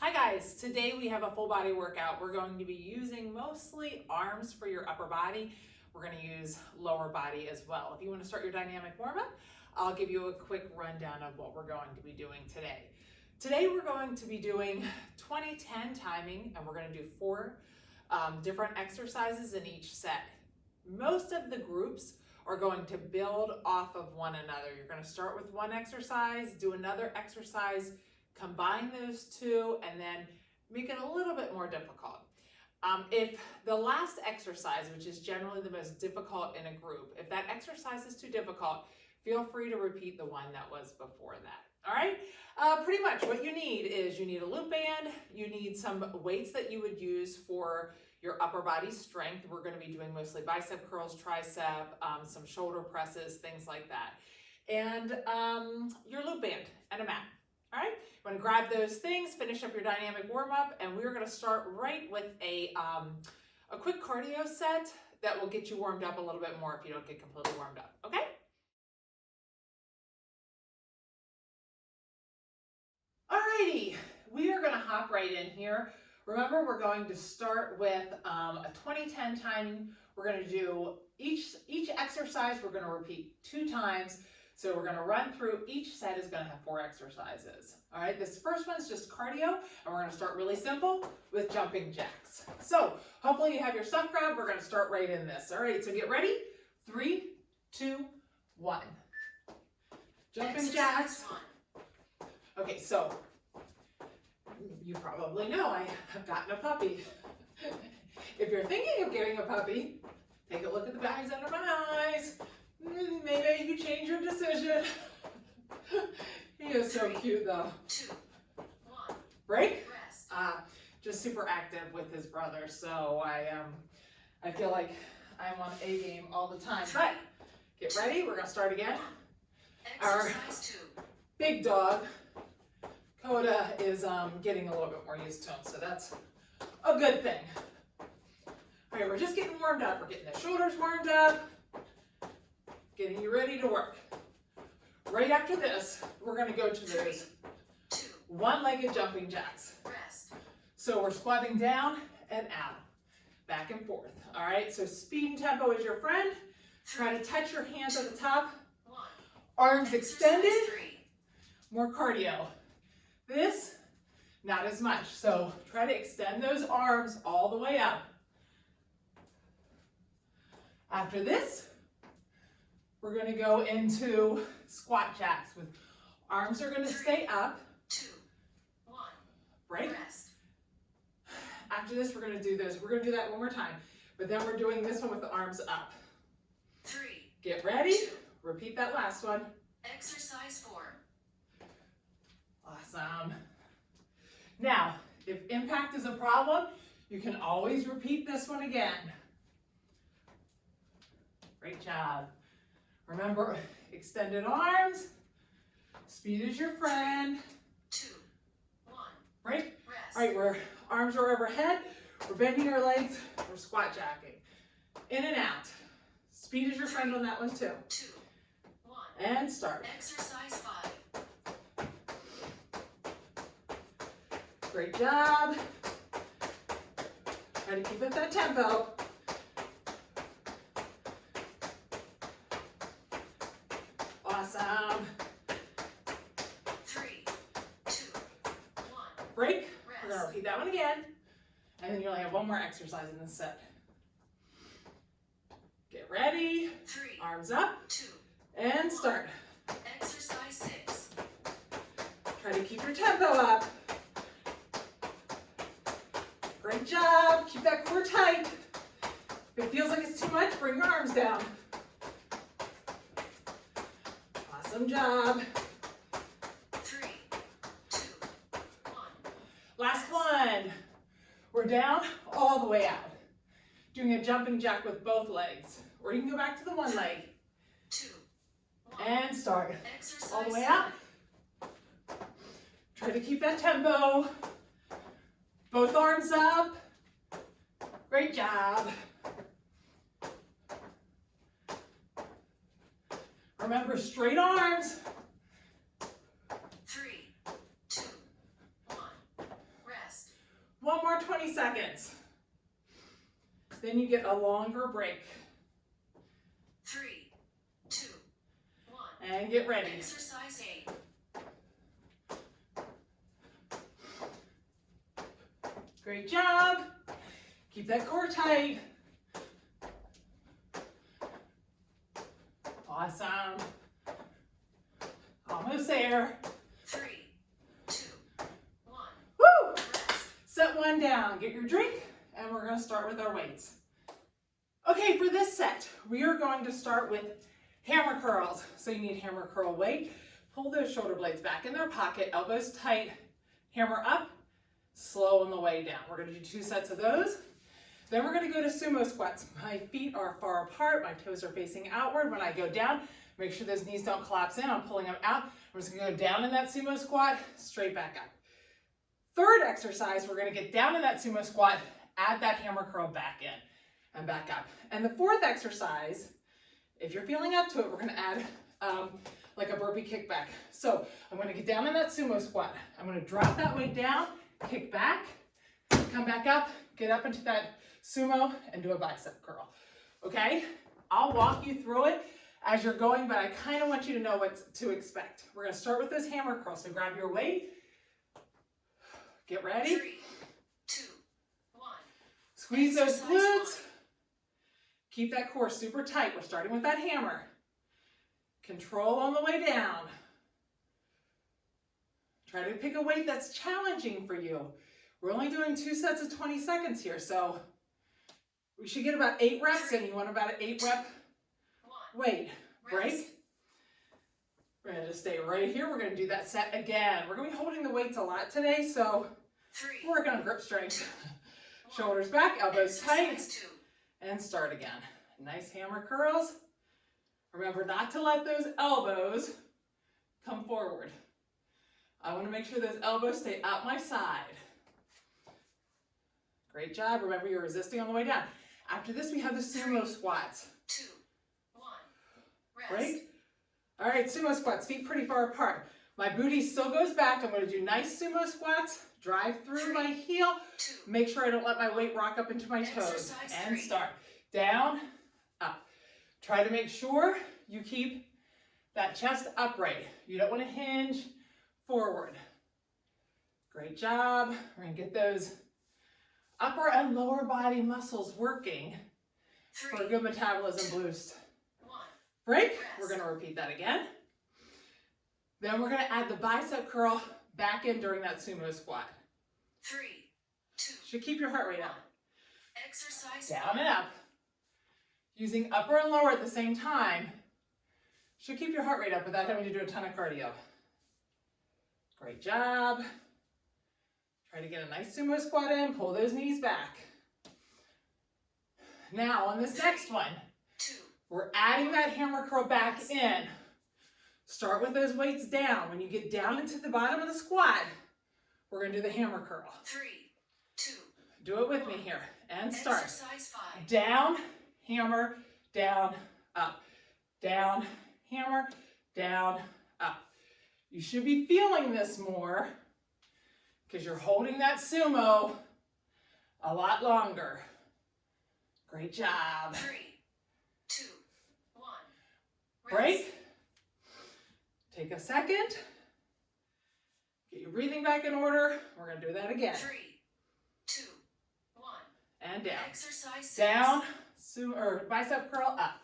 Hi guys, today we have a full body workout. We're going to be using mostly arms for your upper body. We're going to use lower body as well. If you want to start your dynamic warm-up, I'll give you a quick rundown of what we're going to be doing today. Today we're going to be doing 20-10 timing, and we're going to do 4 different exercises in each set. Most of the groups are going to build off of one another. You're going to start with one exercise, do another exercise, combine those two, and then make it a little bit more difficult. If the last exercise, which is generally the most difficult in a group, if that exercise is too difficult, feel free to repeat the one that was before that. All right, pretty much what you need is you need a loop band, you need some weights that you would use for your upper body strength. We're going to be doing mostly bicep curls, tricep, some shoulder presses, things like that. And your loop band and a mat. All right, you want to grab those things, finish up your dynamic warm-up, and we're going to start right with a quick cardio set that will get you warmed up a little bit more if you don't get completely warmed up, okay? Alrighty, we are going to hop right in here. Remember, we're going to start with a 20-10 timing. We're going to do each exercise, we're going to repeat 2 times. So we're going to run through, each set is going to have 4 exercises. All right, this first one's just cardio, and we're going to start really simple with jumping jacks. So hopefully you have your stuff grabbed. We're going to start right in this. All right, so get ready. 3, 2, 1. Jumping jacks. Okay, so you probably know I have gotten a puppy. If you're thinking of getting a puppy, take a look at the bags under my eyes. Maybe you change your decision. He is so cute though. 2, 1. Break? Rest. Just super active with his brother, so I feel like I'm on A game all the time. But get ready, we're gonna start again. Exercise 2. Big dog, Coda, is getting a little bit more used to him, so that's a good thing. All right, we're just getting warmed up. We're getting the shoulders warmed up, getting you ready to work. Right after this, we're going to go to those 2, one-legged jumping jacks. Rest. So we're squatting down and out, back and forth. All right, so speed and tempo is your friend. Try to touch your hands at the top. 1. Arms extended. 3. More cardio. This, not as much. So try to extend those arms all the way up. After this, we're going to go into squat jacks with arms are going to stay up. 2, 1. Break. Rest. After this, we're going to do this. We're going to do that one more time, but then we're doing this one with the arms up. 3. Get ready. Repeat that last one. Exercise 4. Awesome. Now, if impact is a problem, you can always repeat this one again. Great job. Remember, extended arms, speed is your friend. 2, 1. Right? Rest. All right, our arms are overhead, we're bending our legs, we're squat jacking. In and out. Speed is your friend on that one too. 2, 1. And start. Exercise 5. Great job. Try to keep up that tempo. Awesome. 3, 2, 1. Break. We're going to Rest. repeat that one again. And then you only have one more exercise in this set. Get ready. 3, Arms up. 2. And start. Exercise 6. Try to keep your tempo up. Great job. Keep that core tight. If it feels like it's too much, bring your arms down. Awesome job. 3, 2, 1. Last one. We're down all the way out. Doing a jumping jack with both legs. Or you can go back to the one leg. 2, 1. And start. Exercise All the way out. Try to keep that tempo. Both arms up. Great job. Remember, straight arms. 3, 2, 1. Rest. then you get a longer break. 3, 2, 1. And get ready. Exercise 8. Great job. Keep that core tight. Awesome. Almost there. 3, 2, 1. Woo! Rest. Set one down. Get your drink, and we're going to start with our weights. Okay, for this set, we are going to start with hammer curls. So you need hammer curl weight. Pull those shoulder blades back in their pocket, elbows tight, hammer up, slow on the way down. We're going to do 2 sets of those. Then we're going to go to sumo squats. My feet are far apart, my toes are facing outward. When I go down, make sure those knees don't collapse in. I'm pulling them out. I'm just going to go down in that sumo squat, straight back up. Third exercise, we're going to get down in that sumo squat, add that hammer curl back in and back up. And the fourth exercise, if you're feeling up to it, we're going to add like a burpee kickback. So I'm going to get down in that sumo squat. I'm going to drop that weight down, kick back, come back up, get up into that sumo, and do a bicep curl. Okay? I'll walk you through it as you're going, but I kind of want you to know what to expect. We're going to start with those hammer curls. So grab your weight. Get ready. 3, 2, 1. Squeeze those Exercise glutes. Keep that core super tight. We're starting with that hammer. Control on the way down. Try to pick a weight that's challenging for you. We're only doing 2 sets of 20 seconds here, so we should get about 8 reps in. You want about an 8 rep 1. weight. Break. Rest. We're going to just stay right here. We're going to do that set again. We're going to be holding the weights a lot today, so 3, we're working on grip strength. 1. Shoulders back, elbows tight, Exercise 2. and start again. Nice hammer curls. Remember not to let those elbows come forward. I want to make sure those elbows stay out my side. Great job. Remember, you're resisting on the way down. After this, we have the sumo squats. 2, 1. Rest. Break. All right, sumo squats, feet pretty far apart. My booty still goes back. I'm going to do nice sumo squats. Drive through my heel. 2. Make sure I don't let my weight rock up into my toes. Exercise And 3. start. Down, up. Try to make sure you keep that chest upright. You don't want to hinge forward. Great job. We're going to get those upper and lower body muscles working 3, for a good metabolism boost. 1. Break. We're going to repeat that again. Then we're going to add the bicep curl back in during that sumo squat. 3, 2. Should keep your heart rate up. Exercise Down and up. Using upper and lower at the same time should keep your heart rate up without having to do a ton of cardio. Great job. Try to get a nice sumo squat in. Pull those knees back. Now on this next one, 2. we're adding that hammer curl back in. Start with those weights down. When you get down into the bottom of the squat, we're going to do the hammer curl. 3, 2. Do it with me here. And start. Exercise 5. Down, hammer, down, up. Down, hammer, down, up. You should be feeling this more because you're holding that sumo a lot longer. Great job. 3, 2, 1. Rest. Break. Take a second. Get your breathing back in order. We're going to do that again. 3, 2, 1. And down. Exercise 6. Down, or bicep curl, up.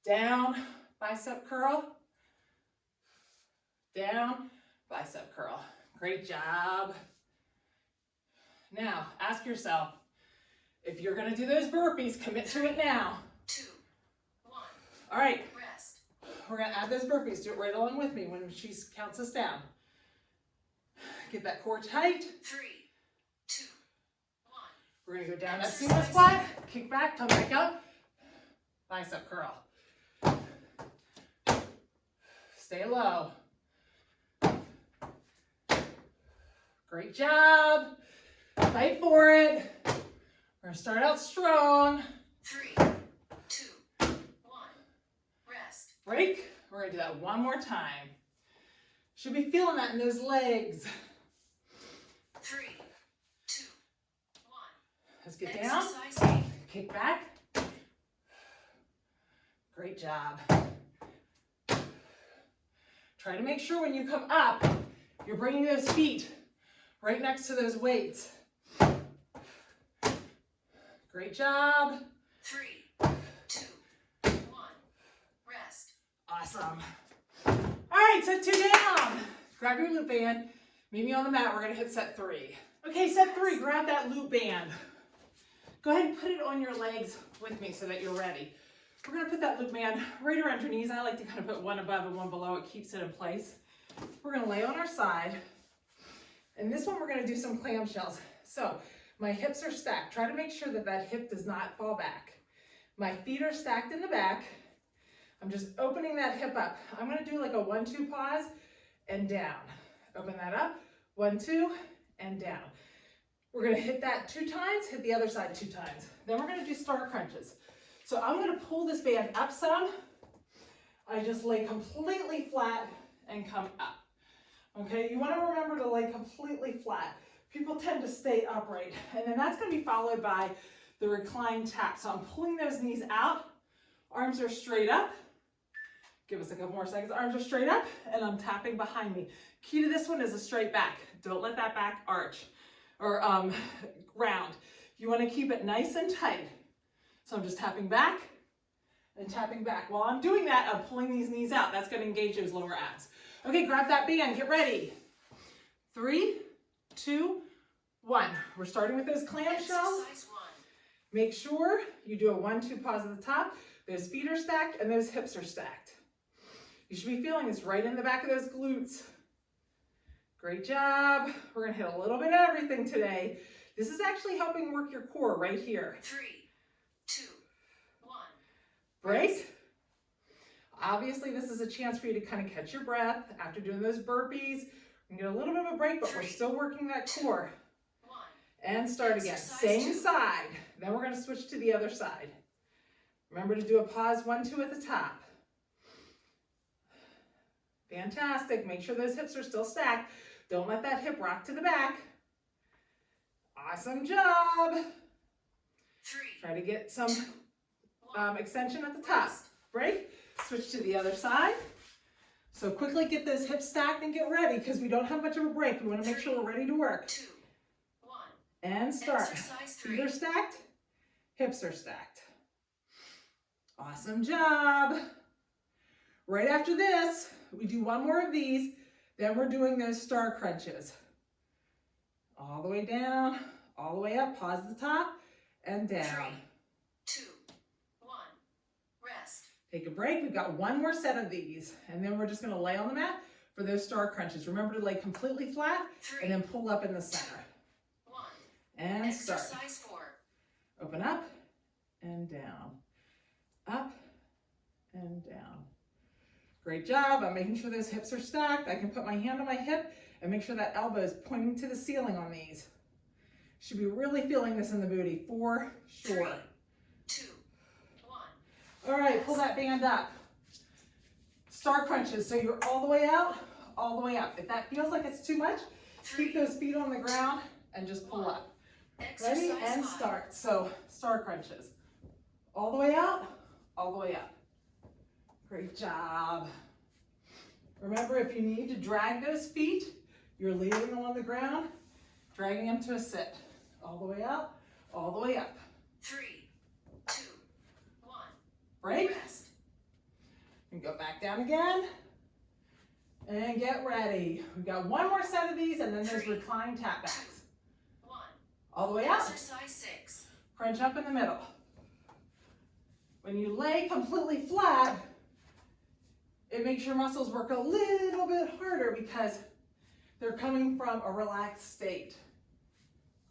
Down, bicep curl. Down, bicep curl. Great job. Now, ask yourself, if you're going to do those burpees, commit to it now. 2, 1. All right, Rest. we're going to add those burpees. Do it right along with me when she counts us down. Get that core tight. 3, 2, 1. We're going to go down that sumo squat, kick back, come back up, bicep curl. Stay low. Great job. Fight for it. We're going to start out strong. 3, 2, 1. Rest. Break. We're going to do that one more time. Should be feeling that in those legs. 3, 2, 1. Let's get down. Exercise 8. Kick back. Great job. Try to make sure when you come up, you're bringing those feet right next to those weights. Great job. 3, 2, 1. Rest. Awesome. All right, set 2 down. Grab your loop band. Meet me on the mat. We're going to hit set 3. Okay, set 3, grab that loop band. Go ahead and put it on your legs with me so that you're ready. We're going to put that loop band right around your knees. I like to kind of put one above and one below. It keeps it in place. We're going to lay on our side. And this one, we're going to do some clamshells. So my hips are stacked. Try to make sure that that hip does not fall back. My feet are stacked in the back. I'm just opening that hip up. I'm going to do like a 1-2 pause and down. Open that up. 1, 2, and down. We're going to hit that 2 times, hit the other side 2 times. Then we're going to do star crunches. So I'm going to pull this band up some. I just lay completely flat and come up. Okay, you want to remember to lay completely flat. People tend to stay upright. And then that's going to be followed by the reclined tap. So I'm pulling those knees out. Arms are straight up. Give us a couple more seconds. Arms are straight up and I'm tapping behind me. Key to this one is a straight back. Don't let that back arch or round. You want to keep it nice and tight. So I'm just tapping back and tapping back. While I'm doing that, I'm pulling these knees out. That's going to engage those lower abs. Okay, grab that band. Get ready. 3, 2, 1. We're starting with those clamshells. Exercise 1. Make sure you do a 1-2 pause at the top. Those feet are stacked and those hips are stacked. You should be feeling this right in the back of those glutes. Great job. We're going to hit a little bit of everything today. This is actually helping work your core right here. 3, 2, 1. Break. Obviously, this is a chance for you to kind of catch your breath after doing those burpees. We can get a little bit of a break, but we're still working that core. 1. And start again. Exercise Same 2. side. Then we're going to switch to the other side. Remember to do a pause 1-2 at the top. Fantastic. Make sure those hips are still stacked. Don't let that hip rock to the back. Awesome job. 3. Try to get some 2, 1. extension at the top. Rest. Break. Switch to the other side. So quickly get those hips stacked and get ready because we don't have much of a break. We want to make sure we're ready to work. 2, 1. And start. Exercise Feet 3. are stacked. Hips are stacked. Awesome job. Right after this, we do one more of these. Then we're doing those star crunches. All the way down, all the way up. Pause at the top and down. 3, 2, 1. Rest. Take a break. We've got one more set of these. And then we're just going to lay on the mat for those star crunches. Remember to lay completely flat 3, and then pull up in the center. 1. And start. Exercise 4. Open up and down. Up and down. Great job. I'm making sure those hips are stacked. I can put my hand on my hip and make sure that elbow is pointing to the ceiling on these. Should be really feeling this in the booty for sure. 3, 2, 1. All right, pull that band up. Star crunches. So you're all the way out, all the way up. If that feels like it's too much, keep 3, those feet on the ground and just pull up. Ready? Exercise And 5. start. So star crunches. All the way out, all the way up. Great job. Remember, if you need to drag those feet, you're leaving them on the ground, dragging them to a sit. All the way out, all the way up. 3, 2, 1. Break. Rest. And go back down again. And get ready. We've got one more set of these, and then there's 3, reclined tap backs. 1. All the way out. Exercise 6. Crunch up in the middle. When you lay completely flat, it makes your muscles work a little bit harder because they're coming from a relaxed state.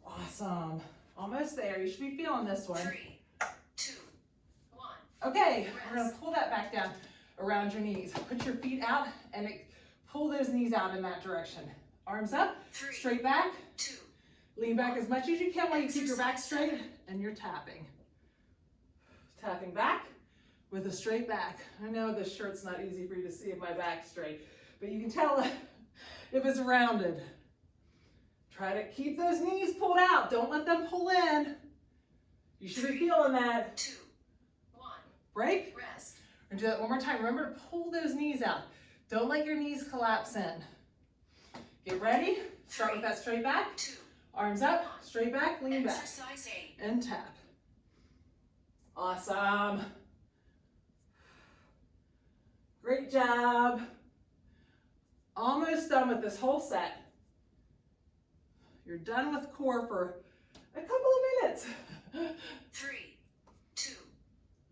Awesome. Almost there. You should be feeling this one. 3, 2, 1. Okay, we're going to pull that back down around your knees. Put your feet out and pull those knees out in that direction. Arms up, 3, straight back. 2. Lean back as much as you can while you keep your back straight and you're tapping. Tapping back with a straight back. I know this shirt's not easy for you to see if my back's straight, but you can tell if it's rounded. Try to keep those knees pulled out. Don't let them pull in. You should be feeling that. 2, 1. Break. Rest. And do that one more time. Remember to pull those knees out. Don't let your knees collapse in. Get ready. Start with that straight back. 2. Arms up, straight back, lean back. Exercise 8. And tap. Awesome. Great job. Almost done with this whole set. You're done with core for a couple of minutes. 3, 2,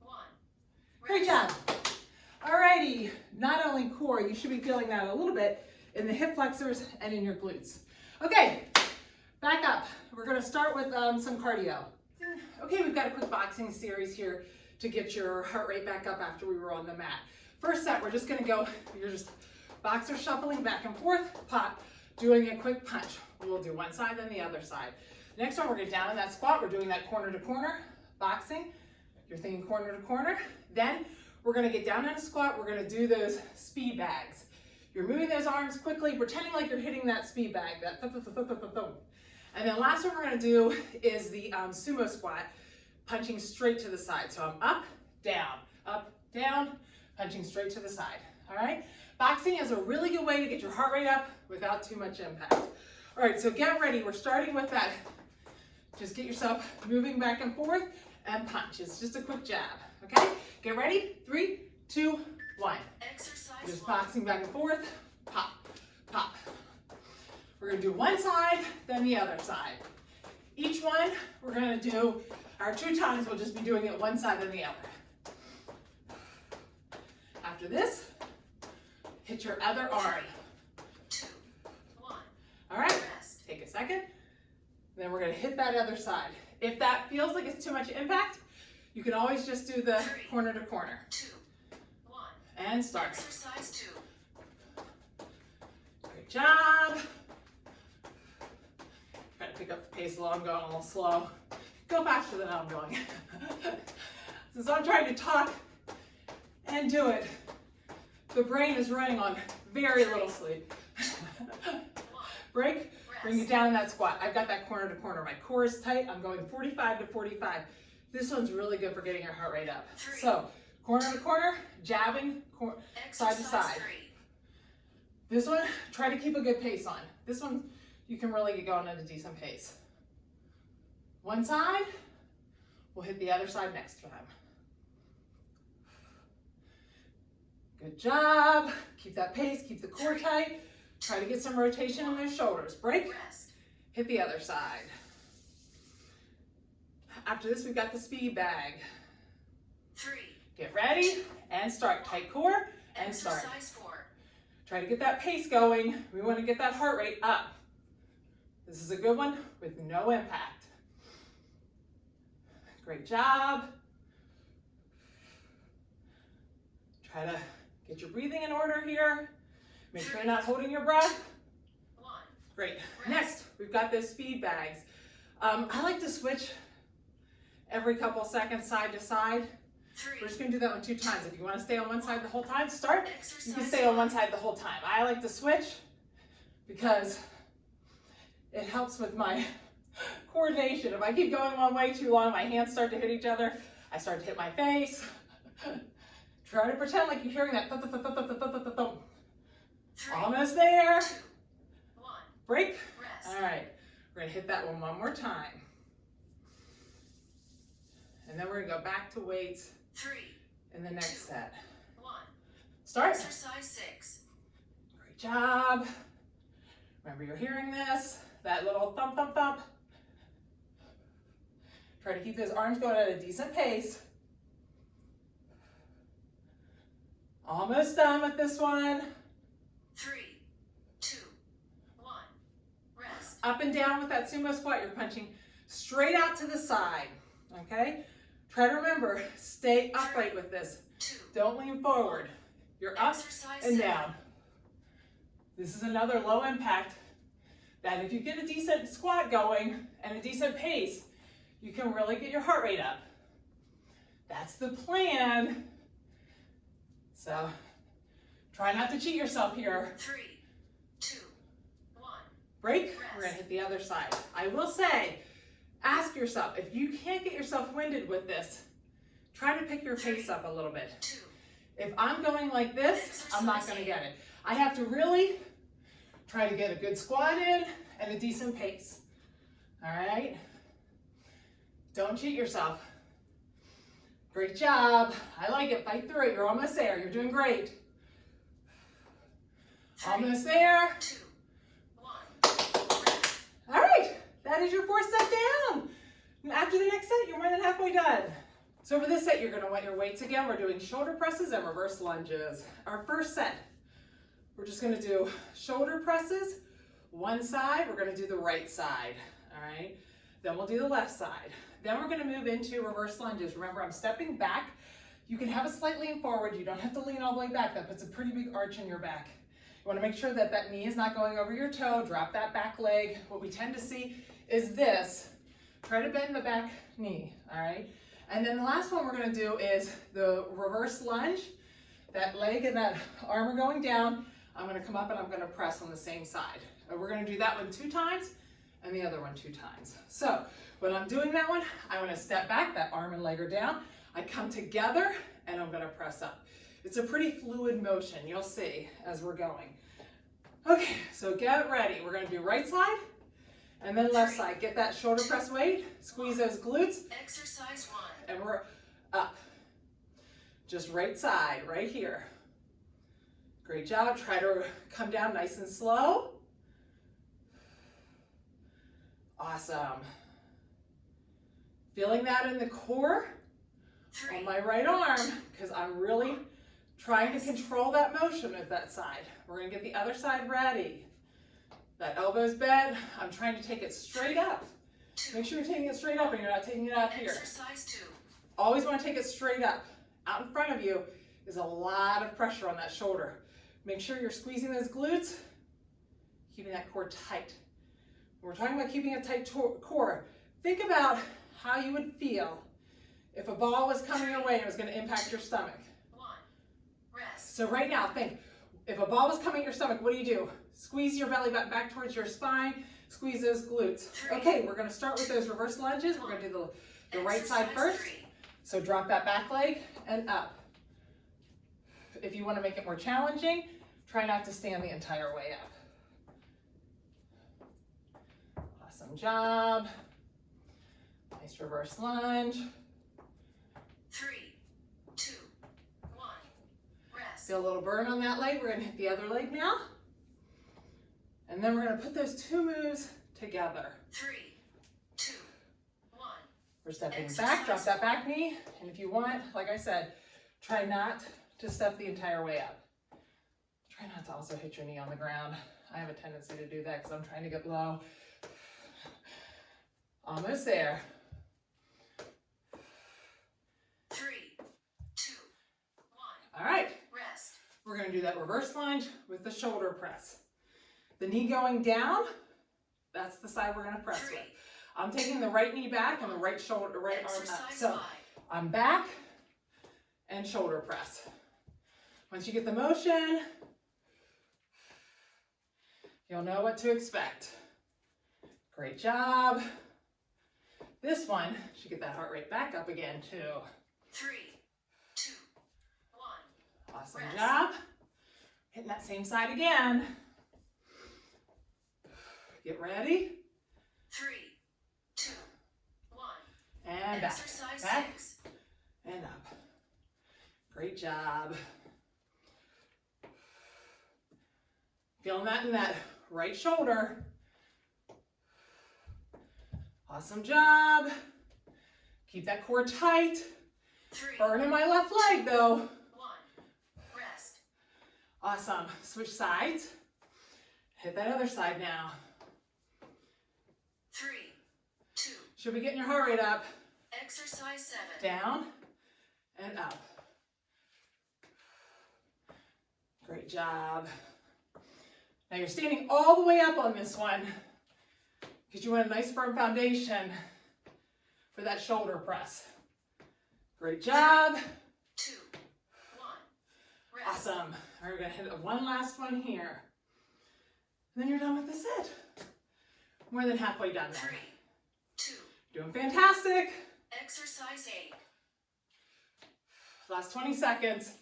1. Great job. Alrighty, not only core, you should be feeling that a little bit in the hip flexors and in your glutes. Okay, back up. We're gonna start with some cardio. Okay, we've got a quick boxing series here to get your heart rate back up after we were on the mat. First set, we're just gonna go, you're just boxer shuffling back and forth, pop, doing a quick punch. We'll do one side, then the other side. Next one, we're gonna down in that squat. We're doing that corner to corner, boxing. You're thinking corner to corner. Then we're gonna get down in a squat. We're gonna do those speed bags. You're moving those arms quickly, pretending like you're hitting that speed bag, that thump, thump, thump, thump, thump. And then last one we're gonna do is the sumo squat, punching straight to the side. So I'm up, down, punching straight to the side, all right? Boxing is a really good way to get your heart rate up without too much impact. All right, so get ready. We're starting with that. Just get yourself moving back and forth and punch. It's just a quick jab, okay? Get ready, 3, 2, 1. Exercise Just 1. boxing back and forth, pop, pop. We're gonna do one side, then the other side. Each one, we're gonna do our 2 times, we'll just be doing it one side and the other. After this, hit your other arm. 2, 1. All right, Rest. take a second. Then we're gonna hit that other side. If that feels like it's too much impact, you can always just do the corner to corner. 2, 1. And start. Exercise 2. Great job. Try to pick up the pace a little. I'm going a little slow. Go faster than I'm going. Since I'm trying to talk and do it, the brain is running on very little sleep. Break, bring it down in that squat. I've got that corner to corner. My core is tight. I'm going 45 to 45. This one's really good for getting your heart rate up. So, corner to corner, jabbing, side to side. 3. This one, try to keep a good pace on. This one, you can really get going at a decent pace. One side, we'll hit the other side next time. Good job. Keep that pace, keep the core tight. Try to get some rotation in those shoulders. Break, Rest. hit the other side. After this, we've got the speed bag. 3. Get ready and start. Tight core and start. Exercise 4. Try to get that pace going. We want to get that heart rate up. This is a good one with no impact. Great job. Try to get your breathing in order here. Make sure you're not holding your breath. 1. Great. Next, we've got those speed bags. I like to switch every couple seconds side to side. 3. We're just going to do that one 2 times. If you want to stay on one side the whole time, start. You can Exercise stay on 1. one side the whole time. I like to switch because it helps with my coordination. If I keep going one way too long, my hands start to hit each other. I start to hit my face. Try to pretend like you're hearing that thump, thump, thump, thump, thump, thump, thump, thump. 3. Almost there. 2. 1. Break. Rest. All right. We're going to hit that one more time. And then we're going to go back to weights 3. in the next set. 1. Start. Exercise 6. Great job. Remember, you're hearing this, that little thump, thump, thump. Try to keep those arms going at a decent pace. Almost done with this one. 3. 2. 1. Rest. Up and down with that sumo squat, you're punching straight out to the side, okay? Try to remember, stay upright with this. 2. Don't lean forward. You're up Exercise and 7. down. This is another low impact that if you get a decent squat going and a decent pace, you can really get your heart rate up. That's the plan. So try not to cheat yourself here. 3. 2. 1. Break, we're gonna hit the other side. I will say, Ask yourself, if you can't get yourself winded with this, try to pick your pace up a little bit. 2, If I'm going like this, I'm not going to get it. I have to really try to get a good squat in and a decent pace. All right? Don't cheat yourself. Great job. I like it. Fight through it. You're almost there. You're doing great. 3, Almost there. 2, 1. Rest. All right. That is your 4th set down. And after the next set, you're more than halfway done. So for this set, you're going to want your weights again. We're doing shoulder presses and reverse lunges. Our first set, we're just going to do shoulder presses, one side. We're going to do the right side. All right. Then we'll do the left side. Then we're going to move into reverse lunges. Remember, I'm stepping back. You can have a slight lean forward. You don't have to lean all the way back. That puts a pretty big arch in your back. You want to make sure that that knee is not going over your toe. Drop that back leg. What we tend to see is this. Try to bend the back knee, all right? And then the last one we're going to do is the reverse lunge. That leg and that arm are going down. I'm going to come up and I'm going to press on the same side. And we're going to do that one 2 times and the other one 2 times. So when I'm doing that one, I want to step back, that arm and leg are down. I come together and I'm going to press up. It's a pretty fluid motion, you'll see as we're going. Okay, so get ready. We're going to do right side and then left side. Get that shoulder press weight, squeeze those glutes. Exercise 1. And we're up. Just right side, right here. Great job. Try to come down nice and slow. Awesome. Feeling that in the core 3, on my right arm because I'm really trying to control that motion at that side. We're going to get the other side ready. That elbow's bent. I'm trying to take it straight up. 2. Make sure you're taking it straight up and you're not taking it out here. Exercise 2. Always want to take it straight up. Out in front of you is a lot of pressure on that shoulder. Make sure you're squeezing those glutes, keeping that core tight. When we're talking about keeping a tight core, think about how you would feel if a ball was coming your way and it was going to impact your stomach. 1. Rest. So right now, think, if a ball was coming at your stomach, what do? Squeeze your belly button back towards your spine, squeeze those glutes. 3. Okay, we're going to start with those reverse lunges. We're going to do the right side Exercise first. 3. So drop that back leg and up. If you want to make it more challenging, try not to stand the entire way up. Awesome job. Nice reverse lunge. 3, 2, 1. Rest. Feel a little burn on that leg. We're going to hit the other leg now. And then we're going to put those 2 moves together. 3, 2, 1. We're stepping back, drop that back knee. And if you want, like I said, try not to step the entire way up. Try not to also hit your knee on the ground. I have a tendency to do that because I'm trying to get low. Almost there. 3, 2, 1. All right. Rest. We're going to do that reverse lunge with the shoulder press. The knee going down, that's the side we're going to press 3. with. I'm taking the right knee back and the right arm up. Exercise So 5. I'm back and shoulder press. Once you get the motion, you'll know what to expect. Great job. This one should get that heart rate back up again too. 3, 2, 1. Awesome Rest. job. Hitting that same side again. Get ready. 3, 2, 1. And back. Exercise Back 6. and up. Great job. Feeling that in that right shoulder. Awesome job. Keep that core tight. 3, Burning my left leg though. 1. Rest. Awesome. Switch sides. Hit that other side now. 3, 2. Should be getting your heart rate up. Exercise 7. Down and up. Great job. Now you're standing all the way up on this one because you want a nice firm foundation for that shoulder press. Great job. 2, 1. Rest. Awesome. All right, we're going to hit one last one here. And then you're done with the set. More than halfway done now. 3, 2. Doing fantastic. Exercise 8. Last 20 seconds.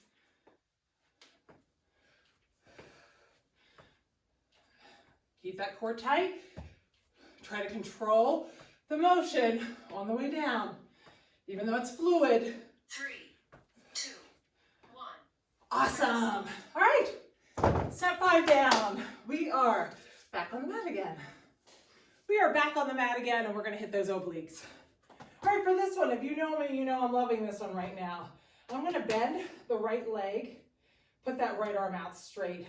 Keep that core tight. Try to control the motion on the way down, even though it's fluid. 3, 2, 1. Awesome. All right, set 5 down. We are back on the mat again. We are back on the mat again, and we're gonna hit those obliques. All right, for this one, if you know me, you know I'm loving this one right now. I'm gonna bend the right leg, put that right arm out straight.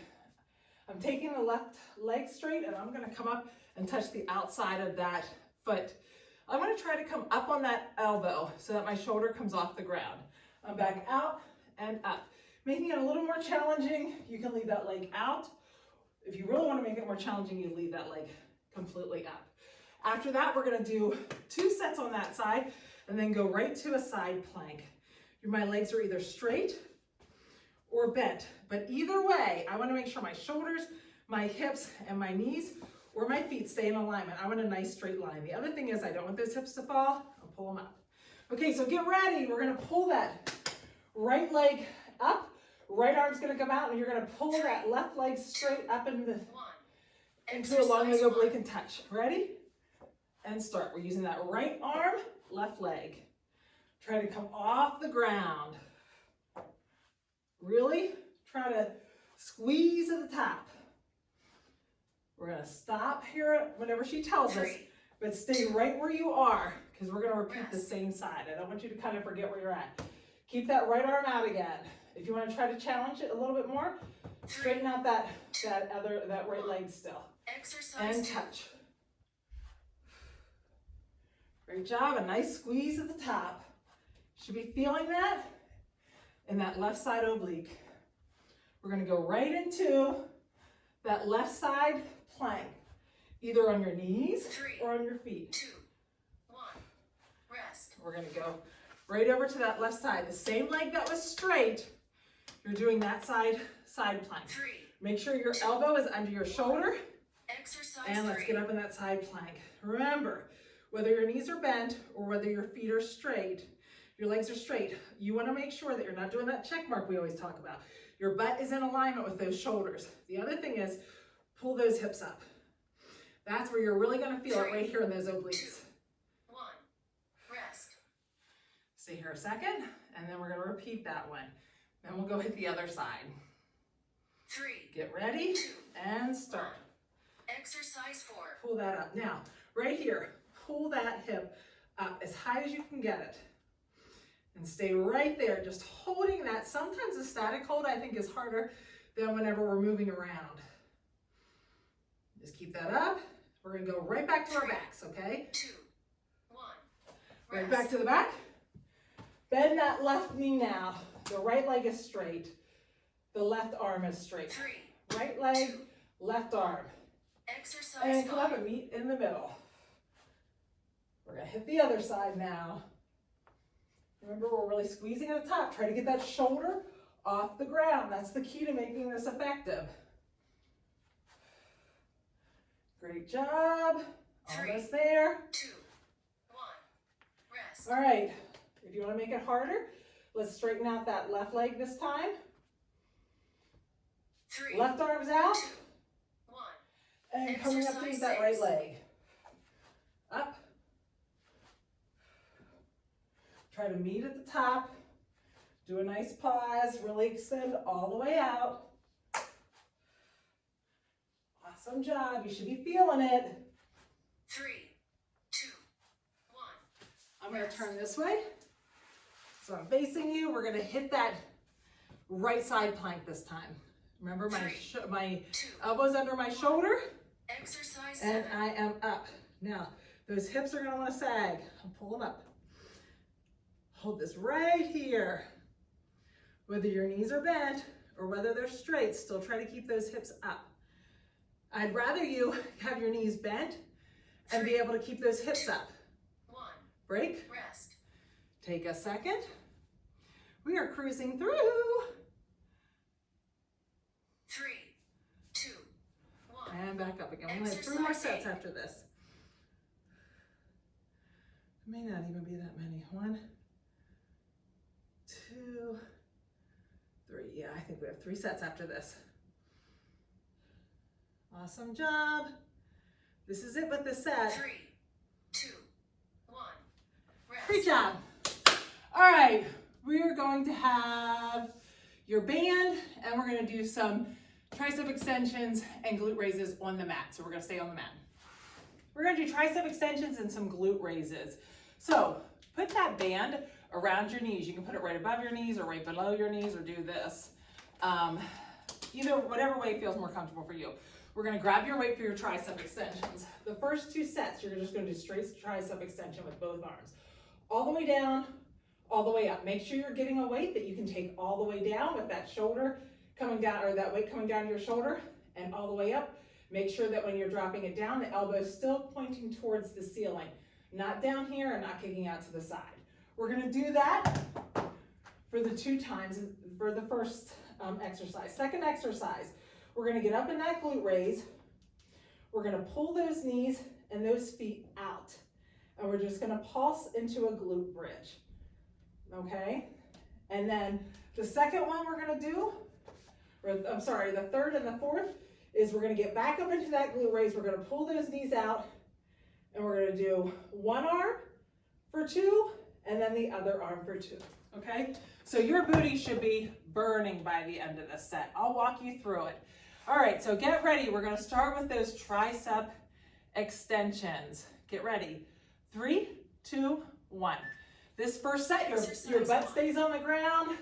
I'm taking the left leg straight, and I'm gonna come up and touch the outside of that foot. I'm gonna try to come up on that elbow so that my shoulder comes off the ground. I'm back out and up. Making it a little more challenging, you can leave that leg out. If you really wanna make it more challenging, you leave that leg completely up. After that, we're gonna do 2 sets on that side and then go right to a side plank. My legs are either straight or bent, but either way, I wanna make sure my shoulders, my hips, and my knees or my feet stay in alignment. I want a nice straight line. The other thing is I don't want those hips to fall. I'll pull them up. Okay, so get ready. We're gonna pull that right leg up, right arm's gonna come out, and you're gonna pull that left leg straight up into a long leg oblique and touch. Ready? And start. We're using that right arm, left leg. Try to come off the ground. Really try to squeeze at the top. We're gonna stop here whenever she tells us, but stay right where you are because we're gonna repeat the same side. I don't want you to kind of forget where you're at. Keep that right arm out again. If you want to try to challenge it a little bit more, straighten out that right leg still. And touch. Great job, a nice squeeze at the top. Should be feeling that in that left side oblique. We're gonna go right into that left side plank, either on your knees or on your feet. 2, 1. Rest. We're gonna go right over to that left side. The same leg that was straight, you're doing that side plank. 3. Make sure your elbow is under your shoulder. Exercise And let's get up in that side plank. Remember, whether your knees are bent or whether your feet are straight, your legs are straight, you wanna make sure that you're not doing that check mark we always talk about. Your butt is in alignment with those shoulders. The other thing is, pull those hips up. That's where you're really gonna feel it right here in those obliques. 2, 1. Rest. Stay here a second, and then we're gonna repeat that one. Then we'll go hit the other side. 3. Get ready, 2, and start. 1. Exercise 4. Pull that up. Now, right here, pull that hip up as high as you can get it. And stay right there, just holding that. Sometimes a static hold, I think, is harder than whenever we're moving around. Just keep that up. We're gonna go right back to our backs, okay? 2, 1. Right back to the back. Bend that left knee now. The right leg is straight. The left arm is straight. 3. Right leg, left arm. Exercise And come up 5. and meet in the middle. We're gonna hit the other side now. Remember, we're really squeezing at the top. Try to get that shoulder off the ground. That's the key to making this effective. Great job. 3, Almost there. 2, 1. Rest. All right. If you want to make it harder, let's straighten out that left leg this time. 3, Left arm's out. 2, 1. And coming up to Exercise that right 6. leg. Up. Try to meet at the top. Do a nice pause. Really extend all the way out. Awesome job. You should be feeling it. 3, 2, 1. I'm going to turn this way. So I'm facing you. We're going to hit that right side plank this time. Remember, my elbow's under my shoulder. Exercise And 7. I am up. Now, those hips are going to want to sag. I'll pull them up. Hold this right here. Whether your knees are bent or whether they're straight, still try to keep those hips up. I'd rather you have your knees bent and be able to keep those hips 2, up. 1. Break. Rest. Take a second. We are cruising through. 3, 2, 1. And back up again. We only have 3 more sets after this. May not even be that many. 1, 2, 3. Yeah, I think we have 3 sets after this. Awesome job. This is it with the set. 3, 2, 1. Rest. Great job. All right, we are going to have your band and we're going to do some tricep extensions and glute raises on the mat. So we're going to stay on the mat. We're going to do tricep extensions and some glute raises. So put that band around your knees. You can put it right above your knees or right below your knees or do this. Either whatever way feels more comfortable for you. We're going to grab your weight for your tricep extensions. The first 2 sets, you're just going to do straight tricep extension with both arms. All the way down, all the way up. Make sure you're getting a weight that you can take all the way down with that shoulder coming down, or that weight coming down to your shoulder and all the way up. Make sure that when you're dropping it down, the elbow is still pointing towards the ceiling, not down here and not kicking out to the side. We're going to do that for the 2 times for the first exercise. Second exercise, we're going to get up in that glute raise. We're going to pull those knees and those feet out. And we're just going to pulse into a glute bridge. Okay? And then the second one we're going to do, the third and the fourth, is we're going to get back up into that glute raise. We're going to pull those knees out. And we're going to do one arm for 2 and then the other arm for 2. Okay? So your booty should be burning by the end of this set. I'll walk you through it. All right, so get ready. We're going to start with those tricep extensions. Get ready. 3, 2, 1. This first set, your butt stays on the ground.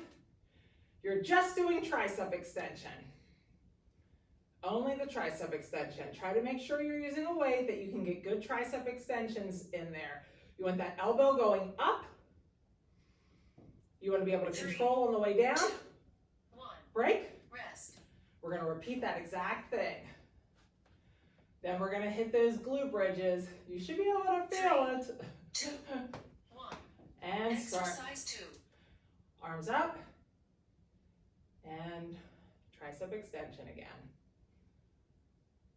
You're just doing tricep extension. Only the tricep extension. Try to make sure you're using a weight that you can get good tricep extensions in there. You want that elbow going up. You want to be able to control on the way down. 2, 1. Break. Rest. We're going to repeat that exact thing. Then we're going to hit those glute bridges. You should be able to feel it. 2, 1. And start. Exercise 2. Arms up. And tricep extension again.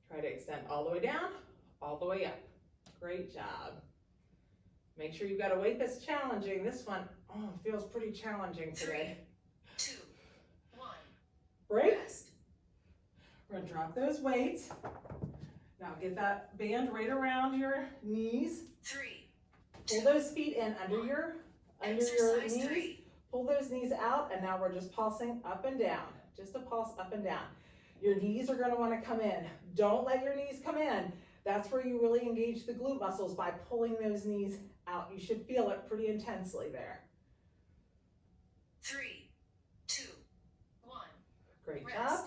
Try to extend all the way down, all the way up. Great job. Make sure you've got a weight that's challenging. This one, feels pretty challenging today. 3, 2, 1. Break. Rest. We're going to drop those weights. Now get that band right around your knees. 3, Pull 2. those feet in under your Exercise knees. 3. Pull those knees out, and now we're just pulsing up and down. Just a pulse up and down. Your knees are going to want to come in. Don't let your knees come in. That's where you really engage the glute muscles, by pulling those knees out. You should feel it pretty intensely there. 3, 2, 1. Great Rest. job.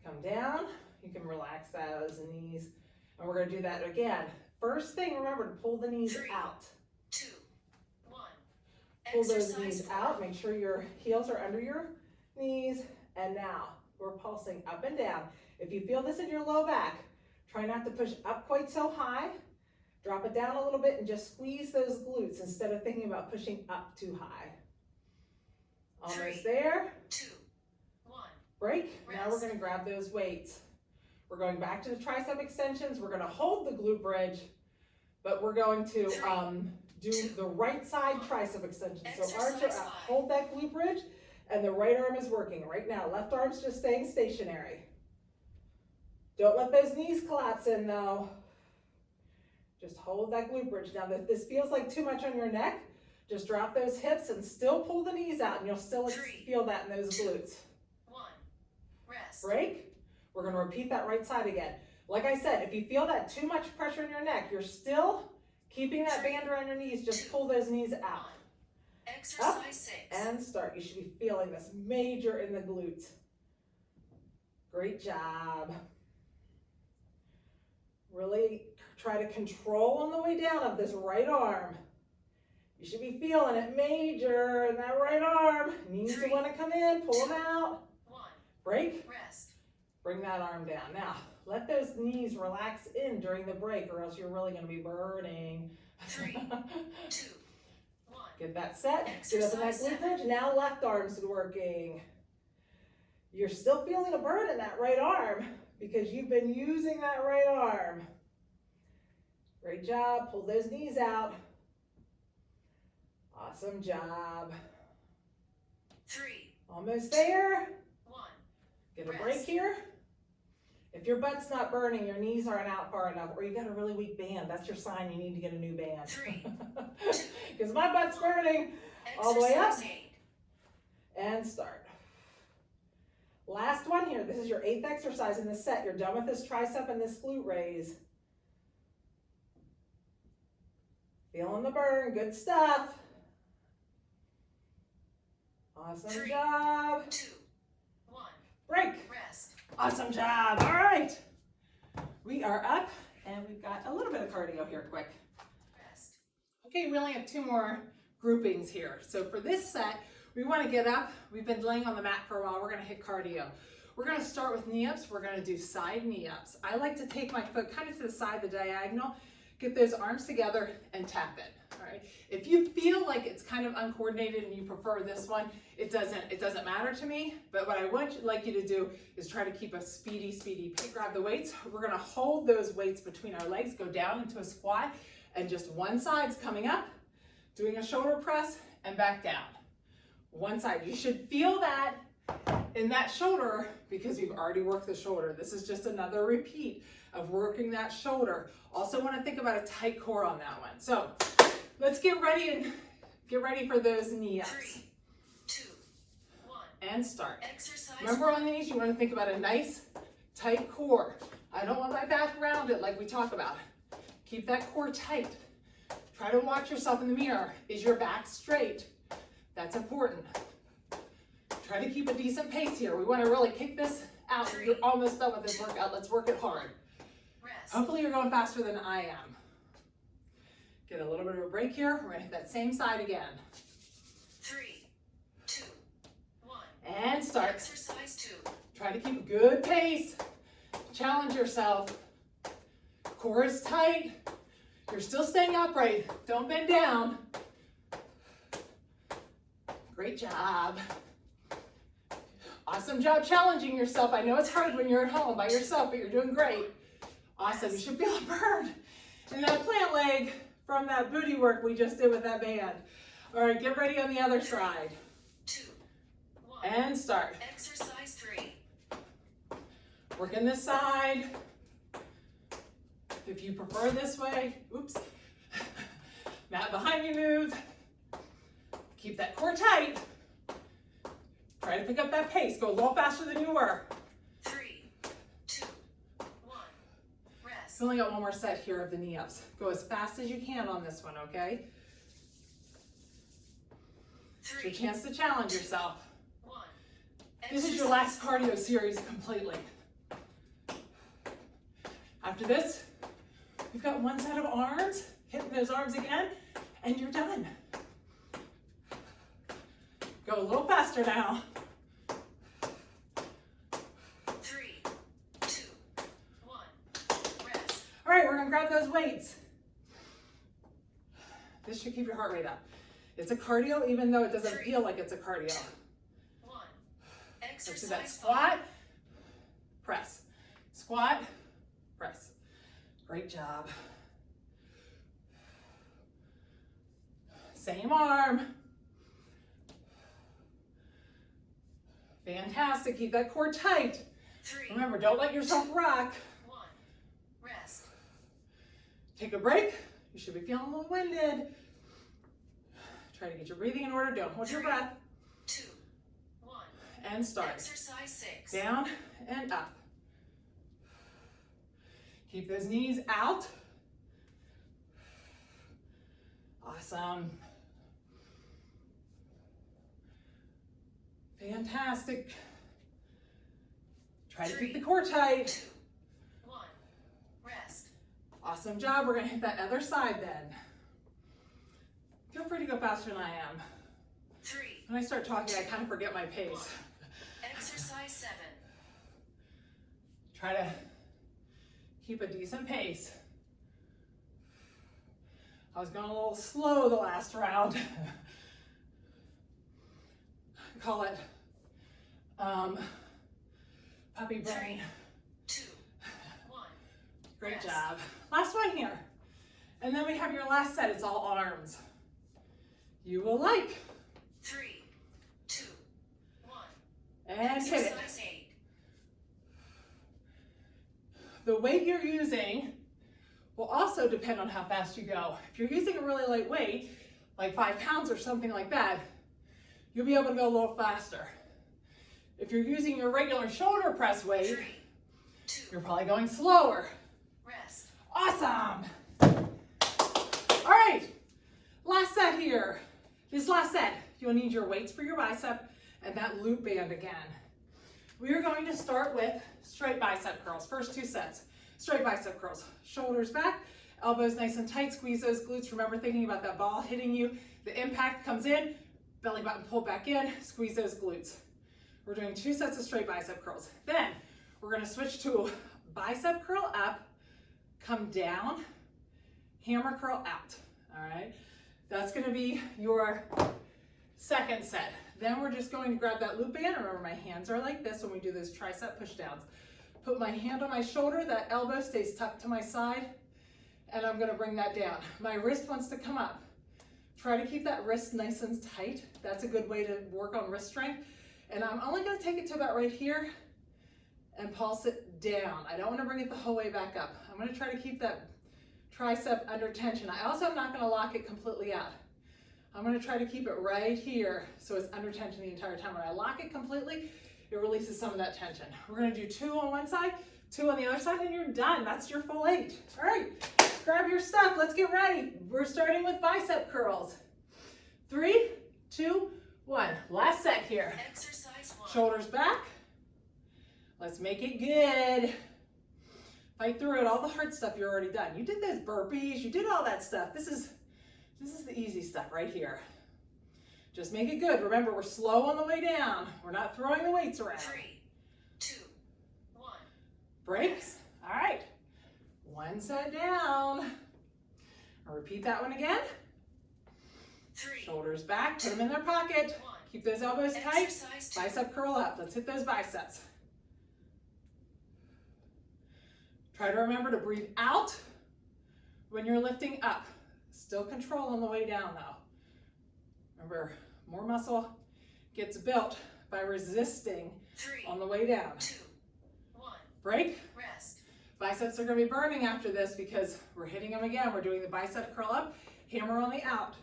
Come down. You can relax those knees. And we're going to do that again. First thing, remember to pull the knees 3, out. 2, 1. Pull those Exercise knees 4. out. Make sure your heels are under your knees. And now we're pulsing up and down. If you feel this in your low back, try not to push up quite so high. Drop it down a little bit and just squeeze those glutes instead of thinking about pushing up too high. Almost 3, there. 2, 1. Break. Now we're Rest. going to grab those weights. We're going back to the tricep extensions. We're going to hold the glute bridge, but we're going to do the right side tricep extension. So arms are up. Hold that glute bridge, and the right arm is working right now. Left arm's just staying stationary. Don't let those knees collapse in though. Just hold that glute bridge. Now, if this feels like too much on your neck, just drop those hips and still pull the knees out, and you'll still 3, feel that in those 2, glutes. 1. Rest. Break. We're going to repeat that right side again. Like I said, if you feel that too much pressure in your neck, you're still keeping that band around your knees. Just pull those knees out. Exercise Up 6. and start. You should be feeling this major in the glutes. Great job. Really try to control on the way down of this right arm. You should be feeling it major in that right arm. Knees will want to come in. Pull them out. 1. Break. Rest. Bring that arm down. Now, let those knees relax in during the break, or else you're really going to be burning. 3, 2, 1. Get that set. Get up in that Exercise glute 7. bridge. Now left arm's working. You're still feeling a burn in that right arm because you've been using that right arm. Great job. Pull those knees out. Awesome job. 3, Almost there. 1. Get a break here. If your butt's not burning, your knees aren't out far enough, or you got a really weak band, that's your sign you need to get a new band. 3, Because my butt's burning. All the way up. Exercise 8. And start. Last one here. This is your 8th exercise in this set. You're done with this tricep and this glute raise. Feeling the burn. Good stuff. Awesome 3, job. 2, 1. Break. Rest. Awesome job. All right. We are up and we've got a little bit of cardio here quick. Rest. Okay, we only have 2 more groupings here. So for this set, we want to get up. We've been laying on the mat for a while. We're going to hit cardio. We're going to start with knee ups. We're going to do side knee ups. I like to take my foot kind of to the side, the diagonal, get those arms together and tap it. All right. If you feel like it's kind of uncoordinated and you prefer this one, it doesn't matter to me. But what I would like you to do is try to keep a speedy. Grab the weights. We're going to hold those weights between our legs, go down into a squat, and just one side's coming up, doing a shoulder press, and back down. One side. You should feel that in that shoulder because we've already worked the shoulder. This is just another repeat of working that shoulder. Also want to think about a tight core on that one. So let's get ready for those knee ups. 3, 2, 1. And start. Exercise. Remember on these, you want to think about a nice tight core. I don't want my back rounded like we talk about. Keep that core tight. Try to watch yourself in the mirror. Is your back straight? That's important. Try to keep a decent pace here. We want to really kick this out. You're almost done with this workout. Let's work it hard. Rest. Hopefully you're going faster than I am. Get a little bit of a break here. We're going to hit that same side again. 3, 2, 1. And start. Exercise 2. Try to keep a good pace. Challenge yourself. Core is tight. You're still staying upright. Don't bend down. Great job. Awesome job challenging yourself. I know it's hard when you're at home by yourself, but you're doing great. Awesome. You should feel a burn in that plant leg from that booty work we just did with that band. All right, get ready on the other side. 2, 1. And start. Exercise 3. Working this side. If you prefer this way, oops. Mat behind you moves. Keep that core tight. Try to pick up that pace. Go a little faster than you were. 3, 2, 1. Rest. We only got one more set here of the knee ups. Go as fast as you can on this one, okay? It's 3, your chance to challenge yourself. 1. This is your last cardio series completely. After this, you've got one set of arms, hitting those arms again, and you're done. Go a little faster now. 3, 2, 1. Rest. All right, we're gonna grab those weights. This should keep your heart rate up. It's a cardio, even though it doesn't feel like it's a cardio. 2, 1. Let's do Exercise that 5. squat, press, squat, press. Great job. Same arm. Fantastic. Keep that core tight. 3, Remember, don't let yourself rock. 1. Rest. Take a break. You should be feeling a little winded. Try to get your breathing in order. Don't hold your 3, breath. 2, 1. And start. Exercise 6. Down and up. Keep those knees out. Awesome. Fantastic. Try to keep the core tight. 2, 1. Rest. Awesome job. We're going to hit that other side then. Feel free to go faster than I am. 3. When I start talking, I kind of forget my pace. Exercise 7. Try to keep a decent pace. I was going a little slow the last round. Call it puppy brain. 2, 1. Great Rest. job. Last one here. And then we have your last set. It's all arms. you will like. 3, 2, 1. And hit it. Exercise 8. The weight you're using will also depend on how fast you go. If you're using a really light weight, like 5 pounds or something like that, you'll be able to go a little faster. If you're using your regular shoulder press weight, 3, 2, you're probably going slower. rest. Awesome. All right, last set here. This last set, you'll need your weights for your bicep and that loop band again. We are going to start with straight bicep curls. First 2 sets, straight bicep curls. Shoulders back, elbows nice and tight, squeeze those glutes. Remember thinking about that ball hitting you. The impact comes in, belly button pulled back in, squeeze those glutes. We're doing 2 sets of straight bicep curls. Then we're gonna switch to bicep curl up, come down, hammer curl out, all right? That's gonna be your second set. Then we're just going to grab that loop band. Remember, my hands are like this when we do those tricep push downs. Put my hand on my shoulder, that elbow stays tucked to my side, and I'm gonna bring that down. My wrist wants to come up. Try to keep that wrist nice and tight. That's a good way to work on wrist strength. And I'm only gonna take it to about right here and pulse it down. I don't wanna bring it the whole way back up. I'm gonna try to keep that tricep under tension. I also am not gonna lock it completely out. I'm gonna try to keep it right here so it's under tension the entire time. When I lock it completely, it releases some of that tension. We're gonna do 2 on one side, 2 on the other side, and you're done. That's your full 8. All right, grab your stuff, let's get ready. We're starting with bicep curls. 3, 2, 1. Last set here. Exercise 1. Shoulders back. Let's make it good. Fight through it, all the hard stuff you're already done. You did those burpees, you did all that stuff. This is the easy stuff right here. Just make it good. Remember, we're slow on the way down. We're not throwing the weights around. 3, 2, 1. Break. All right. 1 set down. I'll repeat that one again. 3, Shoulders back, put them in their pocket. 1. Keep those elbows tight. Exercise 2. Bicep curl up. Let's hit those biceps. Try to remember to breathe out when you're lifting up. Still control on the way down though. Remember, more muscle gets built by resisting 3, on the way down. 2, 1. Break. Rest. Biceps are gonna be burning after this because we're hitting them again. We're doing the bicep curl up, hammer on the out.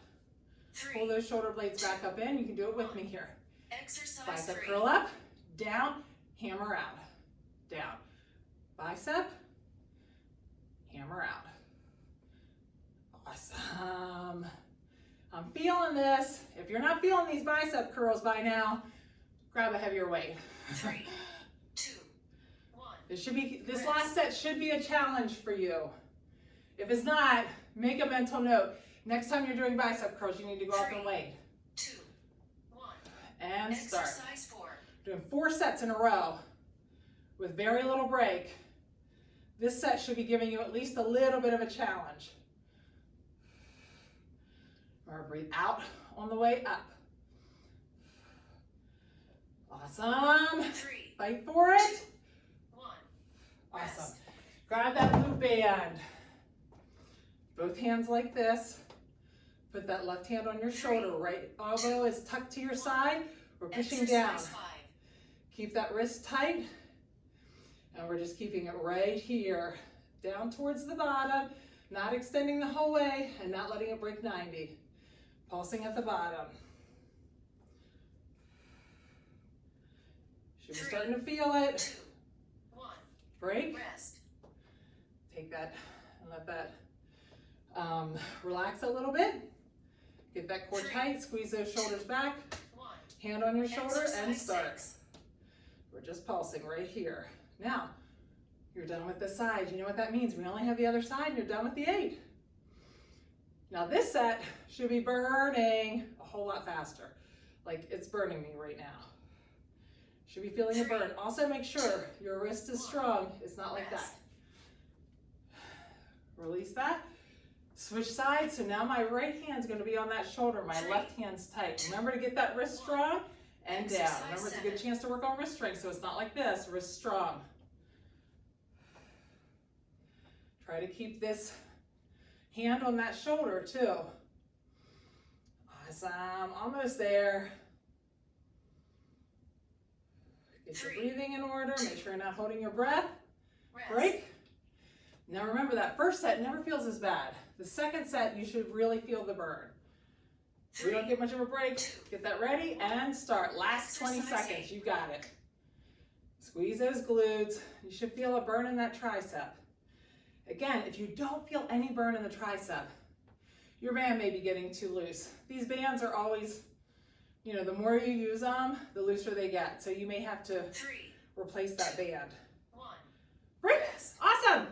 3. Pull those shoulder blades back up in. You can do it with me here. Exercise Bicep 3. curl up, down, hammer out, down. Bicep, hammer out. Awesome. I'm feeling this. If you're not feeling these bicep curls by now, grab a heavier weight. 3, 2, 1. This last set should be a challenge for you. If it's not, make a mental note. Next time you're doing bicep curls, you need to go up in weight. 2, 1. And start. Exercise 4. Doing 4 sets in a row with very little break. This set should be giving you at least a little bit of a challenge. Or breathe out on the way up. Awesome. 3, Fight for it. 1. Awesome. Rest. Grab that loop band. Both hands like this. Put that left hand on your shoulder. Right elbow is tucked to your side. We're pushing down. Exercise 5. Keep that wrist tight. And we're just keeping it right here. Down towards the bottom. Not extending the whole way and not letting it break 90. Pulsing at the bottom. Should be starting to feel it. 2, 1. Break. Rest. Take that and let that relax a little bit. Get that core tight. Squeeze those shoulders back. 1. Hand on your shoulder and Exercise start. 6. We're just pulsing right here. Now, you're done with this side. You know what that means? We only have the other side and you're done with the 8. Now this set should be burning a whole lot faster. Like it's burning me right now. Should be feeling a burn. Also make sure your wrist is strong. It's not like that. Release that. Switch sides. So now my right hand's going to be on that shoulder. My left hand's tight. Remember to get that wrist strong and down. Remember it's a good chance to work on wrist strength. So it's not like this. Wrist strong. Try to keep this hand on that shoulder too. Awesome, almost there. Get your breathing in order, make sure you're not holding your breath. Rest. Break. Now remember, that first set never feels as bad. The second set, you should really feel the burn. We don't get much of a break. Get that ready and start. Last 20 seconds, you got it. Squeeze those glutes. You should feel a burn in that tricep. Again, if you don't feel any burn in the tricep, your band may be getting too loose. These bands are always, you know, the more you use them, the looser they get. So you may have to replace that band. 1. Break. Awesome.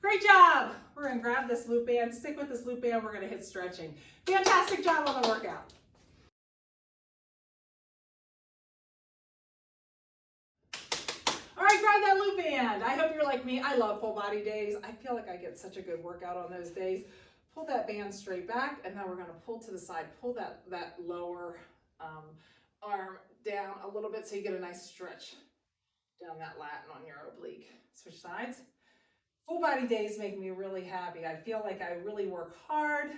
Great job. We're going to grab this loop band, stick with this loop band. We're going to hit stretching. Fantastic job on the workout. All right, grab that loop band. I hope you're like me. I love full body days. I feel like I get such a good workout on those days. Pull that band straight back, and then we're going to pull to the side. Pull that lower arm down a little bit so you get a nice stretch down that lat and on your oblique. Switch sides. Full body days make me really happy. I feel like I really work hard,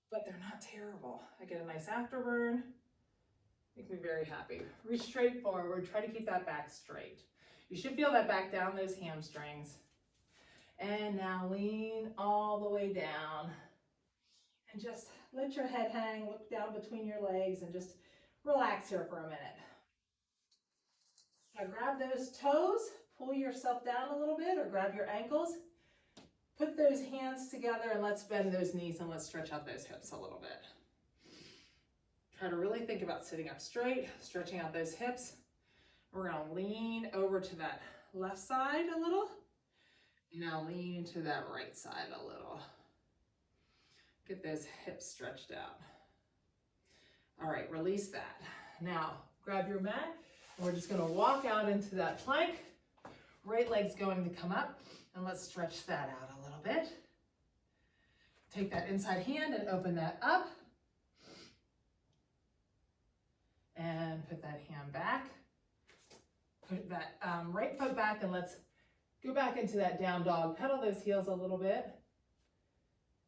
but they're not terrible. I get a nice afterburn. Make me very happy. Reach straight forward. Try to keep that back straight. You should feel that back down those hamstrings. And now lean all the way down. And just let your head hang. Look down between your legs and just relax here for a minute. Now grab those toes. Pull yourself down a little bit or grab your ankles. Put those hands together and let's bend those knees and let's stretch out those hips a little bit. Try to really think about sitting up straight, stretching out those hips. We're going to lean over to that left side a little. Now lean to that right side a little. Get those hips stretched out. All right, release that. Now grab your mat and we're just going to walk out into that plank. Right leg's going to come up, and let's stretch that out a little bit. Take that inside hand and open that up. And put that hand back. Put that right foot back, and let's go back into that down dog. Pedal those heels a little bit.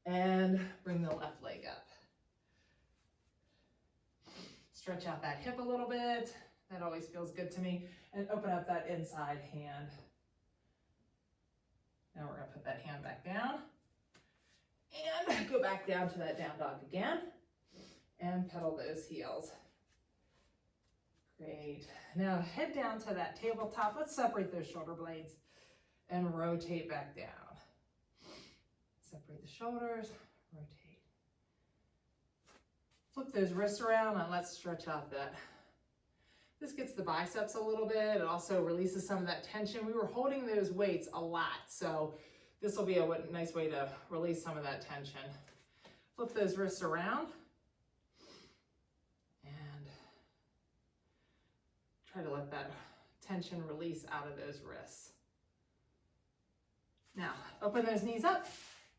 And bring the left leg up. Stretch out that hip a little bit. That always feels good to me. And open up that inside hand. Now we're going to put that hand back down. And go back down to that down dog again. And pedal those heels. Great. Now head down to that tabletop. Let's separate those shoulder blades and rotate back down. Separate the shoulders, rotate. Flip those wrists around and let's stretch out that. This gets the biceps a little bit. It also releases some of that tension. We were holding those weights a lot, so this will be a nice way to release some of that tension. Flip those wrists around and try to let that tension release out of those wrists. Now, open those knees up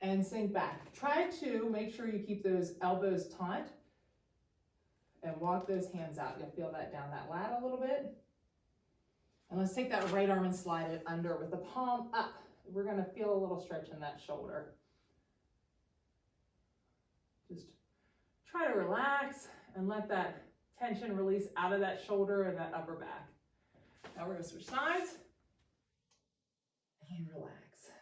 and sink back. Try to make sure you keep those elbows taut and walk those hands out. You'll feel that down that lat a little bit. And let's take that right arm and slide it under with the palm up. We're gonna feel a little stretch in that shoulder. Just try to relax and let that tension release out of that shoulder and that upper back. Now we're gonna switch sides and relax.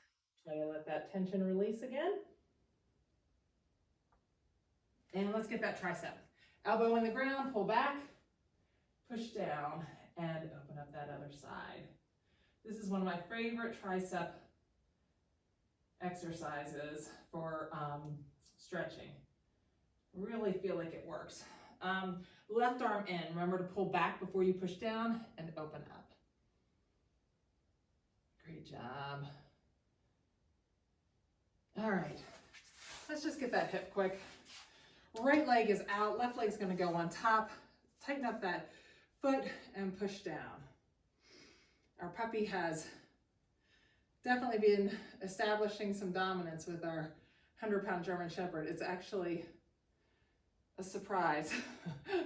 Try to let that tension release again. And let's get that tricep. Elbow on the ground, pull back, push down, and open up that other side. This is one of my favorite tricep exercises for stretching. Really feel like it works. Left arm in. Remember to pull back before you push down and open up. Great job. All right, let's just get that hip quick. Right leg is out, left leg's gonna go on top. Tighten up that foot and push down. Our puppy has definitely been establishing some dominance with our 100-pound German Shepherd. It's actually a surprise.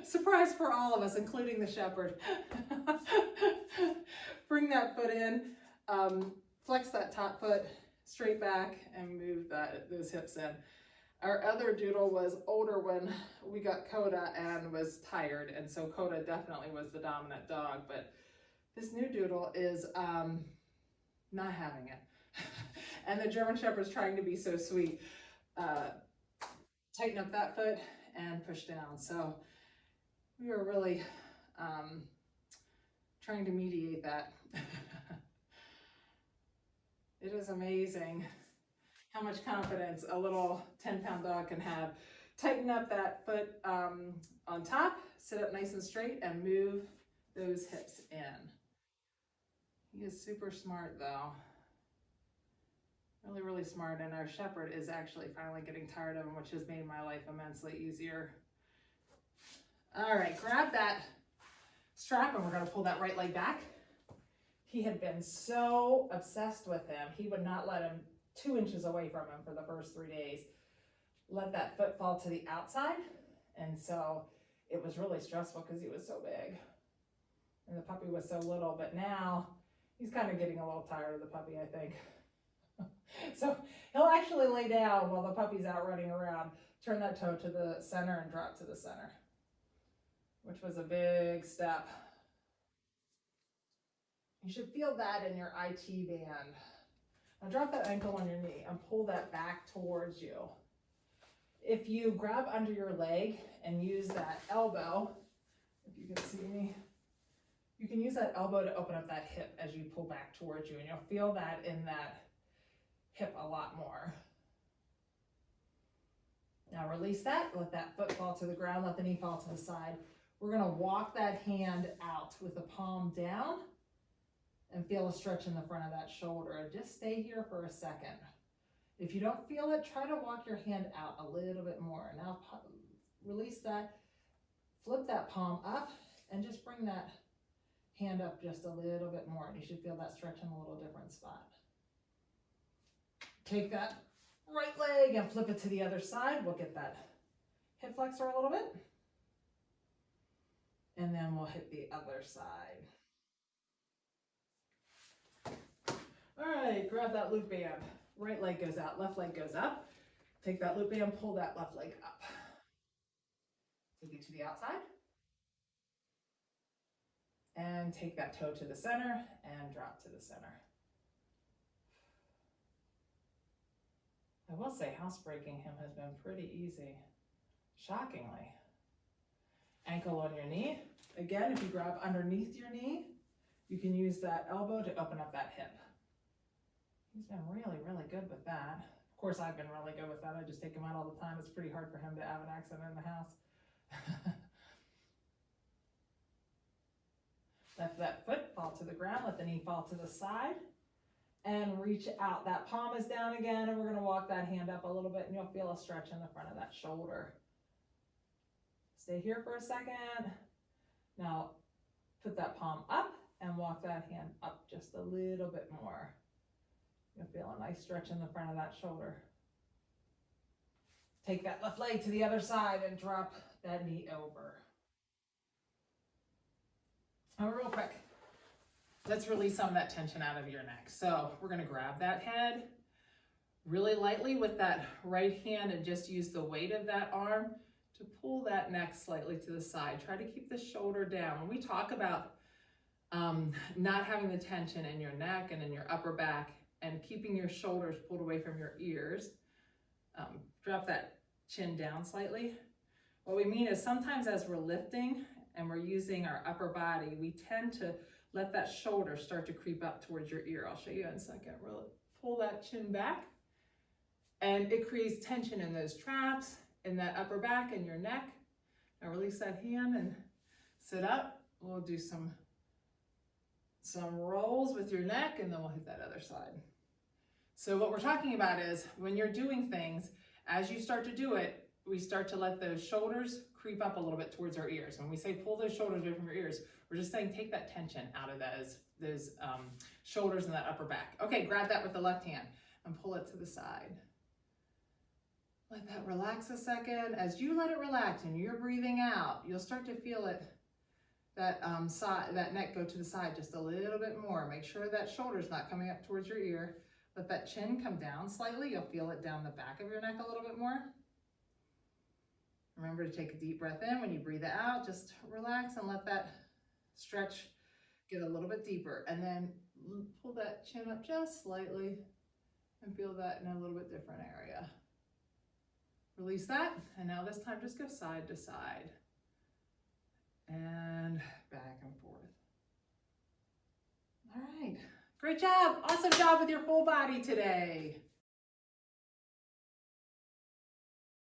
Surprise for all of us, including the Shepherd. Bring that foot in, flex that top foot straight back and move those hips in. Our other doodle was older when we got Coda and was tired, and so Coda definitely was the dominant dog, but this new doodle is not having it. And the German Shepherd's trying to be so sweet. Tighten up that foot and push down. So we were really trying to mediate that. It is amazing how much confidence a little 10-pound dog can have. Tighten up that foot on top, sit up nice and straight, and move those hips in. He is super smart though. Really, really smart, and our shepherd is actually finally getting tired of him, which has made my life immensely easier. All right, grab that strap and we're gonna pull that right leg back. He had been so obsessed with him, he would not let him 2 inches away from him for the first 3 days. Let that foot fall to the outside, and so it was really stressful because he was so big and the puppy was so little, but now he's kind of getting a little tired of the puppy, I think. So he'll actually lay down while the puppy's out running around, turn that toe to the center and drop to the center, which was a big step. You should feel that in your IT band. Now drop that ankle on your knee and pull that back towards you. If you grab under your leg and use that elbow, if you can see me, you can use that elbow to open up that hip as you pull back towards you, and you'll feel that in that hip a lot more. Now release that, let that foot fall to the ground, let the knee fall to the side. We're gonna walk that hand out with the palm down and feel a stretch in the front of that shoulder. Just stay here for a second. If you don't feel it, try to walk your hand out a little bit more. Now release that, flip that palm up, and just bring that hand up just a little bit more. And you should feel that stretch in a little different spot. Take that right leg and flip it to the other side. We'll get that hip flexor a little bit. And then we'll hit the other side. All right, grab that loop band. Right leg goes out, left leg goes up. Take that loop band, pull that left leg up. Take it to the outside. And take that toe to the center and drop to the center. I will say housebreaking him has been pretty easy, shockingly. Ankle on your knee. Again, if you grab underneath your knee, you can use that elbow to open up that hip. He's been really, really good with that. Of course, I've been really good with that. I just take him out all the time. It's pretty hard for him to have an accident in the house. Let that foot fall to the ground, let the knee fall to the side, and reach out. That palm is down again, and we're gonna walk that hand up a little bit, and you'll feel a stretch in the front of that shoulder. Stay here for a second. Now, put that palm up and walk that hand up just a little bit more. You'll feel a nice stretch in the front of that shoulder. Take that left leg to the other side and drop that knee over. Oh, real quick, let's release some of that tension out of your neck. So we're gonna grab that head really lightly with that right hand and just use the weight of that arm to pull that neck slightly to the side. Try to keep the shoulder down. When we talk about not having the tension in your neck and in your upper back and keeping your shoulders pulled away from your ears, drop that chin down slightly. What we mean is sometimes as we're lifting and we're using our upper body, we tend to let that shoulder start to creep up towards your ear. I'll show you in a second. Really pull that chin back, and it creates tension in those traps, in that upper back and your neck. Now release that hand and sit up. We'll do some rolls with your neck, and then we'll hit that other side. So what we're talking about is when you're doing things, as you start to do it, we start to let those shoulders creep up a little bit towards our ears. When we say pull those shoulders away from your ears, we're just saying take that tension out of those shoulders and that upper back. Okay, grab that with the left hand and pull it to the side. Let that relax a second. As you let it relax and you're breathing out, you'll start to feel it, that neck go to the side just a little bit more. Make sure that shoulder's not coming up towards your ear. Let that chin come down slightly. You'll feel it down the back of your neck a little bit more. Remember to take a deep breath in. When you breathe it out, just relax and let that stretch get a little bit deeper. And then pull that chin up just slightly and feel that in a little bit different area. Release that. And now this time just go side to side and back and forth. All right. Great job. Awesome job with your full body today.